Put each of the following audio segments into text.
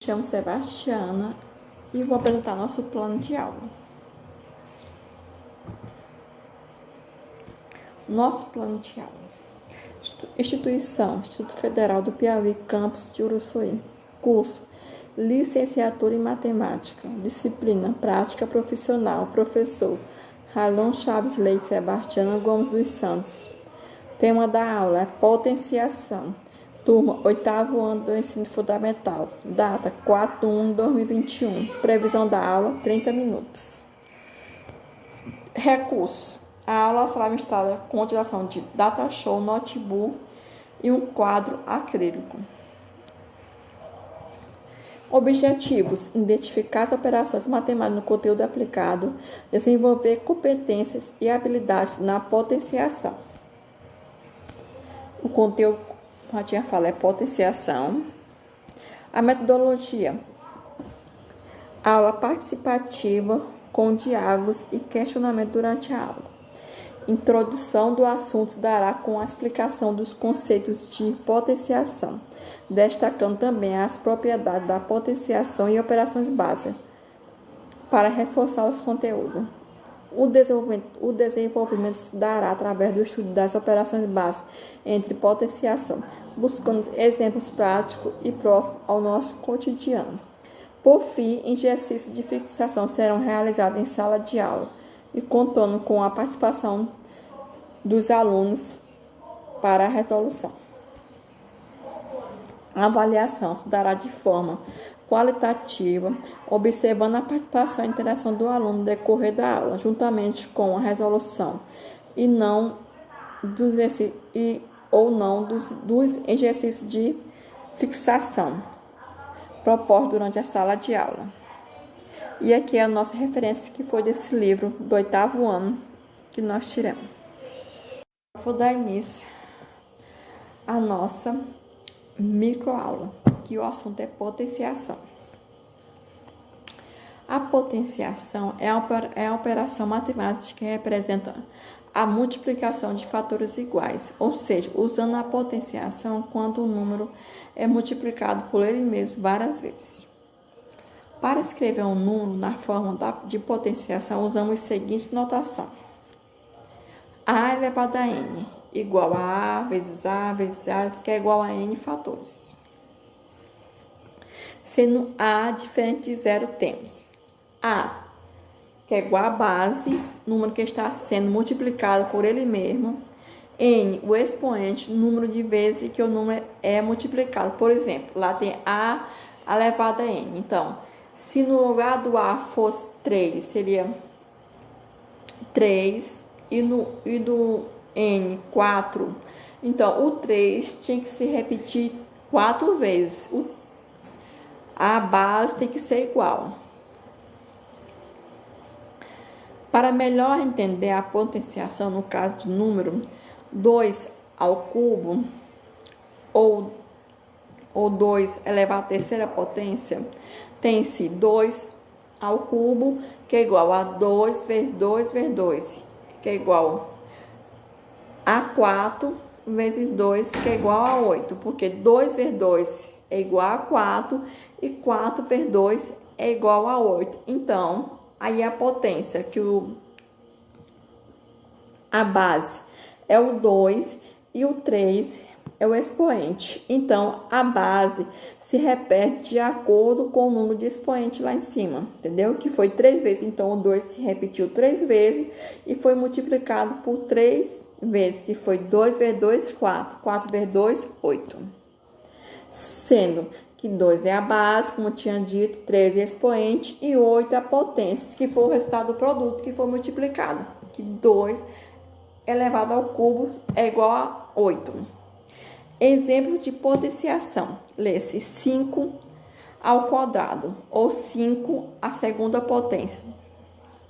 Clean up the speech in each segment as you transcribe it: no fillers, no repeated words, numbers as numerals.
chamo Sebastiana e vou apresentar nosso plano de aula. Nosso plano de aula. Instituição, Instituto Federal do Piauí, campus de Uruçuí. Curso, licenciatura em matemática. Disciplina, prática profissional. Professor, Ralon Chaves Leite Sebastiana Gomes dos Santos. Tema da aula é potenciação. Turma, 8º ano do ensino fundamental. Data, 4/1/2021. Previsão da aula, 30 minutos. Recursos. A aula será ministrada com utilização de data show, notebook e um quadro acrílico. Objetivos: identificar as operações matemáticas no conteúdo aplicado, desenvolver competências e habilidades na potenciação. O conteúdo, como a tia fala, é potenciação. A metodologia: aula participativa com diálogos e questionamento durante a aula. Introdução do assunto se dará com a explicação dos conceitos de potenciação, destacando também as propriedades da potenciação e operações básicas, para reforçar os conteúdos. O desenvolvimento se dará através do estudo das operações básicas entre potenciação, buscando exemplos práticos e próximos ao nosso cotidiano. Por fim, exercícios de fixação serão realizados em sala de aula e contando com a participação dos alunos para a resolução. A avaliação se dará de forma qualitativa, observando a participação e interação do aluno no decorrer da aula, juntamente com a resolução e não dos exercícios de fixação propostos durante a sala de aula. E aqui é a nossa referência, que foi desse livro do 8º ano que nós tiramos. Vou dar início à nossa microaula, que o assunto é potenciação. A potenciação é a operação matemática que representa a multiplicação de fatores iguais, ou seja, usando a potenciação quando o número é multiplicado por ele mesmo várias vezes. Para escrever um número na forma de potenciação, usamos a seguinte notação: A elevado a n igual a vezes a, que é igual a n fatores. Sendo a diferente de zero, temos a, que é igual a base, número que está sendo multiplicado por ele mesmo, n, o expoente, número de vezes que o número é multiplicado. Por exemplo, lá tem a elevado a n. Então, se no lugar do a fosse 3, seria 3, e do n, 4. Então, o 3 tinha que se repetir 4 vezes. A base tem que ser igual. Para melhor entender a potenciação no caso de número 2 ao cubo ou 2 elevado à terceira potência, tem-se 2 ao cubo, que é igual a 2 vezes 2 vezes 2, que é igual a 4 vezes 2, que é igual a 8, porque 2 vezes 2 é igual a 4 e 4 vezes 2 é igual a 8. Então, aí a potência, que a base é o 2 e o 3 é o expoente. Então, a base se repete de acordo com o número de expoente lá em cima, entendeu? Que foi 3 vezes. Então, o 2 se repetiu 3 vezes e foi multiplicado por 3 vezes, que foi 2 vezes 2, 4. 4 vezes 2, 8. Sendo que 2 é a base, como tinha dito, 3 é expoente e 8 é a potência, que foi o resultado do produto que foi multiplicado. Que 2 elevado ao cubo é igual a 8. Exemplo de potenciação. Lê-se 5 ao quadrado, ou 5 à segunda potência,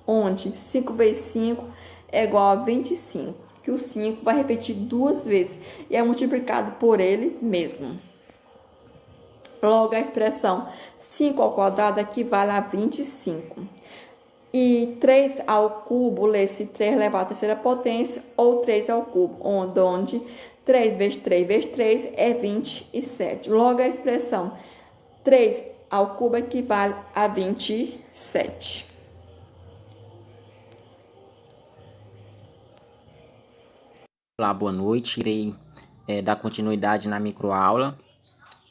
onde 5 vezes 5 é igual a 25, que o 5 vai repetir 2 vezes e é multiplicado por ele mesmo. Logo, a expressão 5 ao quadrado equivale a 25. E 3 ao cubo, lê-se 3 elevado à terceira potência, ou 3 ao cubo, onde 3 vezes 3 vezes 3 é 27. Logo, a expressão 3 ao cubo equivale a 27. Olá, boa noite. Irei dar continuidade na microaula.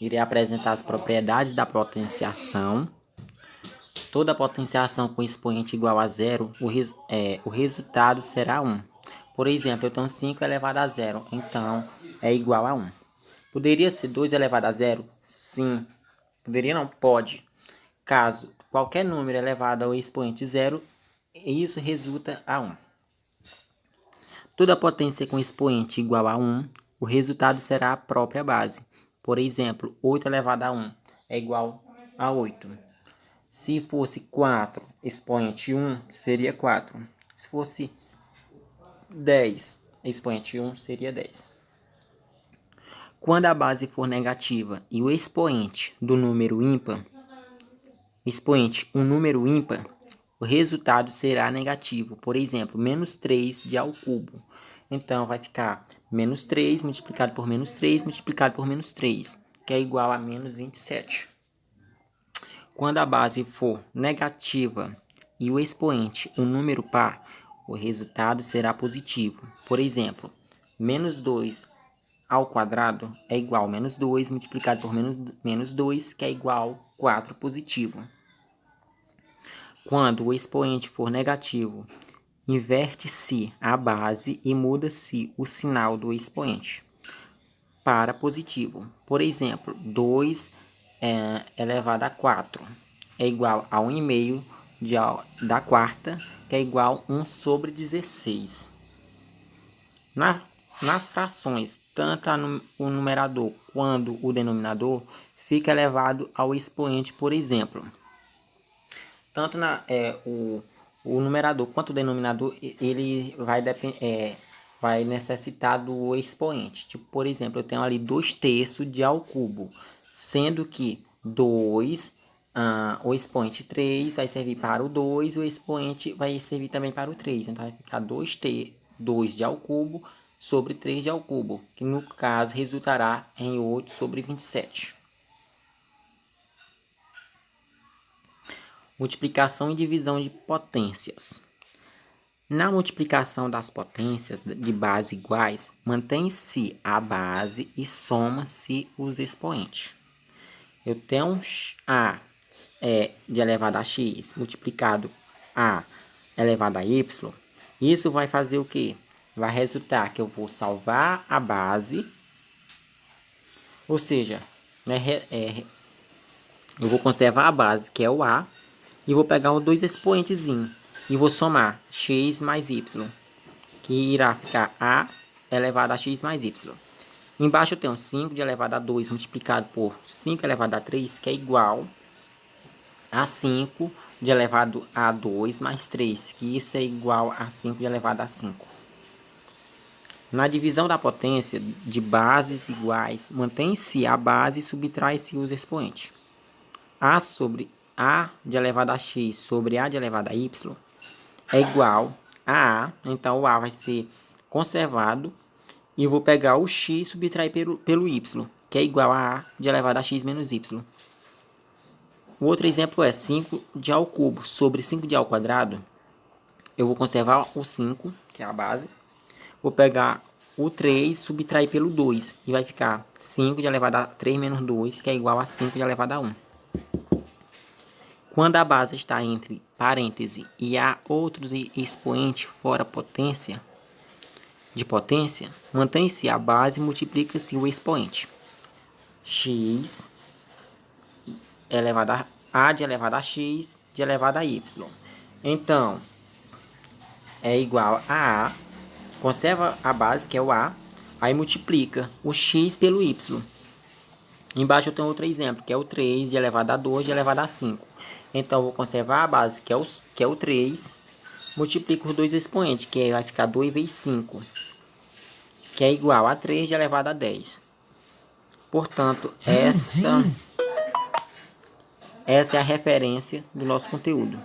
Irei apresentar as propriedades da potenciação. Toda potenciação com expoente igual a zero, o resultado será 1. Por exemplo, eu tenho 5 elevado a zero, então é igual a 1. Poderia ser 2 elevado a zero? Sim. Poderia não? Pode. Caso qualquer número elevado ao expoente zero, isso resulta a 1. Toda potência com expoente igual a 1, o resultado será a própria base. Por exemplo, 8 elevado a 1 é igual a 8. Se fosse 4 expoente 1, seria 4. Se fosse 10 expoente 1, seria 10. Quando a base for negativa e o expoente do número ímpar, um número ímpar, o resultado será negativo. Por exemplo, menos 3 de A ao cubo. Então, vai ficar menos 3 multiplicado por menos 3 multiplicado por menos 3, que é igual a menos 27. Quando a base for negativa e o expoente um número par, o resultado será positivo. Por exemplo, menos 2 ao quadrado é igual a menos 2 multiplicado por menos 2, que é igual a 4 positivo. Quando o expoente for negativo, inverte-se a base e muda-se o sinal do expoente para positivo. Por exemplo, 2 elevado a 4 é igual a 1,5 da quarta, que é igual a 1 sobre 16. Nas frações, tanto o numerador quanto o denominador fica elevado ao expoente, por exemplo. Tanto o numerador quanto o denominador, ele vai necessitar do expoente. Tipo, por exemplo, eu tenho ali 2/3 de A ao cubo, sendo que 2, o expoente 3 vai servir para o 2, o expoente vai servir também para o 3. Então, vai ficar 2 de A ao cubo sobre 3 de A ao cubo, que no caso resultará em 8 sobre 27. Multiplicação e divisão de potências. Na multiplicação das potências de base iguais, mantém-se a base e soma-se os expoentes. Eu tenho A de elevado a x multiplicado a elevado a y. Isso vai fazer o quê? Vai resultar que eu vou salvar a base, ou seja, eu vou conservar a base, que é o A, e vou pegar os dois expoentezinhos e vou somar x mais y, que irá ficar A elevado a x mais y. Embaixo eu tenho 5 de elevado a 2 multiplicado por 5 elevado a 3, que é igual a 5 de elevado a 2 mais 3, que isso é igual a 5 de elevado a 5. Na divisão da potência de bases iguais, mantém-se a base e subtrai-se os expoentes. A sobre A de elevado a x sobre A de elevado a y é igual a A. Então, o A vai ser conservado. E vou pegar o x e subtrair pelo y, que é igual a de elevado a x menos y. O outro exemplo é 5 de A ao cubo sobre 5 de A ao quadrado. Eu vou conservar o 5, que é a base. Vou pegar o 3 e subtrair pelo 2. E vai ficar 5 de elevado a 3 menos 2, que é igual a 5 de elevado a 1. Quando a base está entre parênteses e há outros expoentes fora de potência, mantém-se a base e multiplica-se o expoente. X elevado a de elevado a x de elevado a y. Então, é igual a conserva a base, que é o A, aí multiplica o x pelo y. Embaixo eu tenho outro exemplo, que é o 3 de elevado a 2 de elevado a 5. Então, eu vou conservar a base, que é o 3, multiplico os dois expoentes, que vai ficar 2 vezes 5, que é igual a 3 de elevado a 10. Portanto, essa é a referência do nosso conteúdo.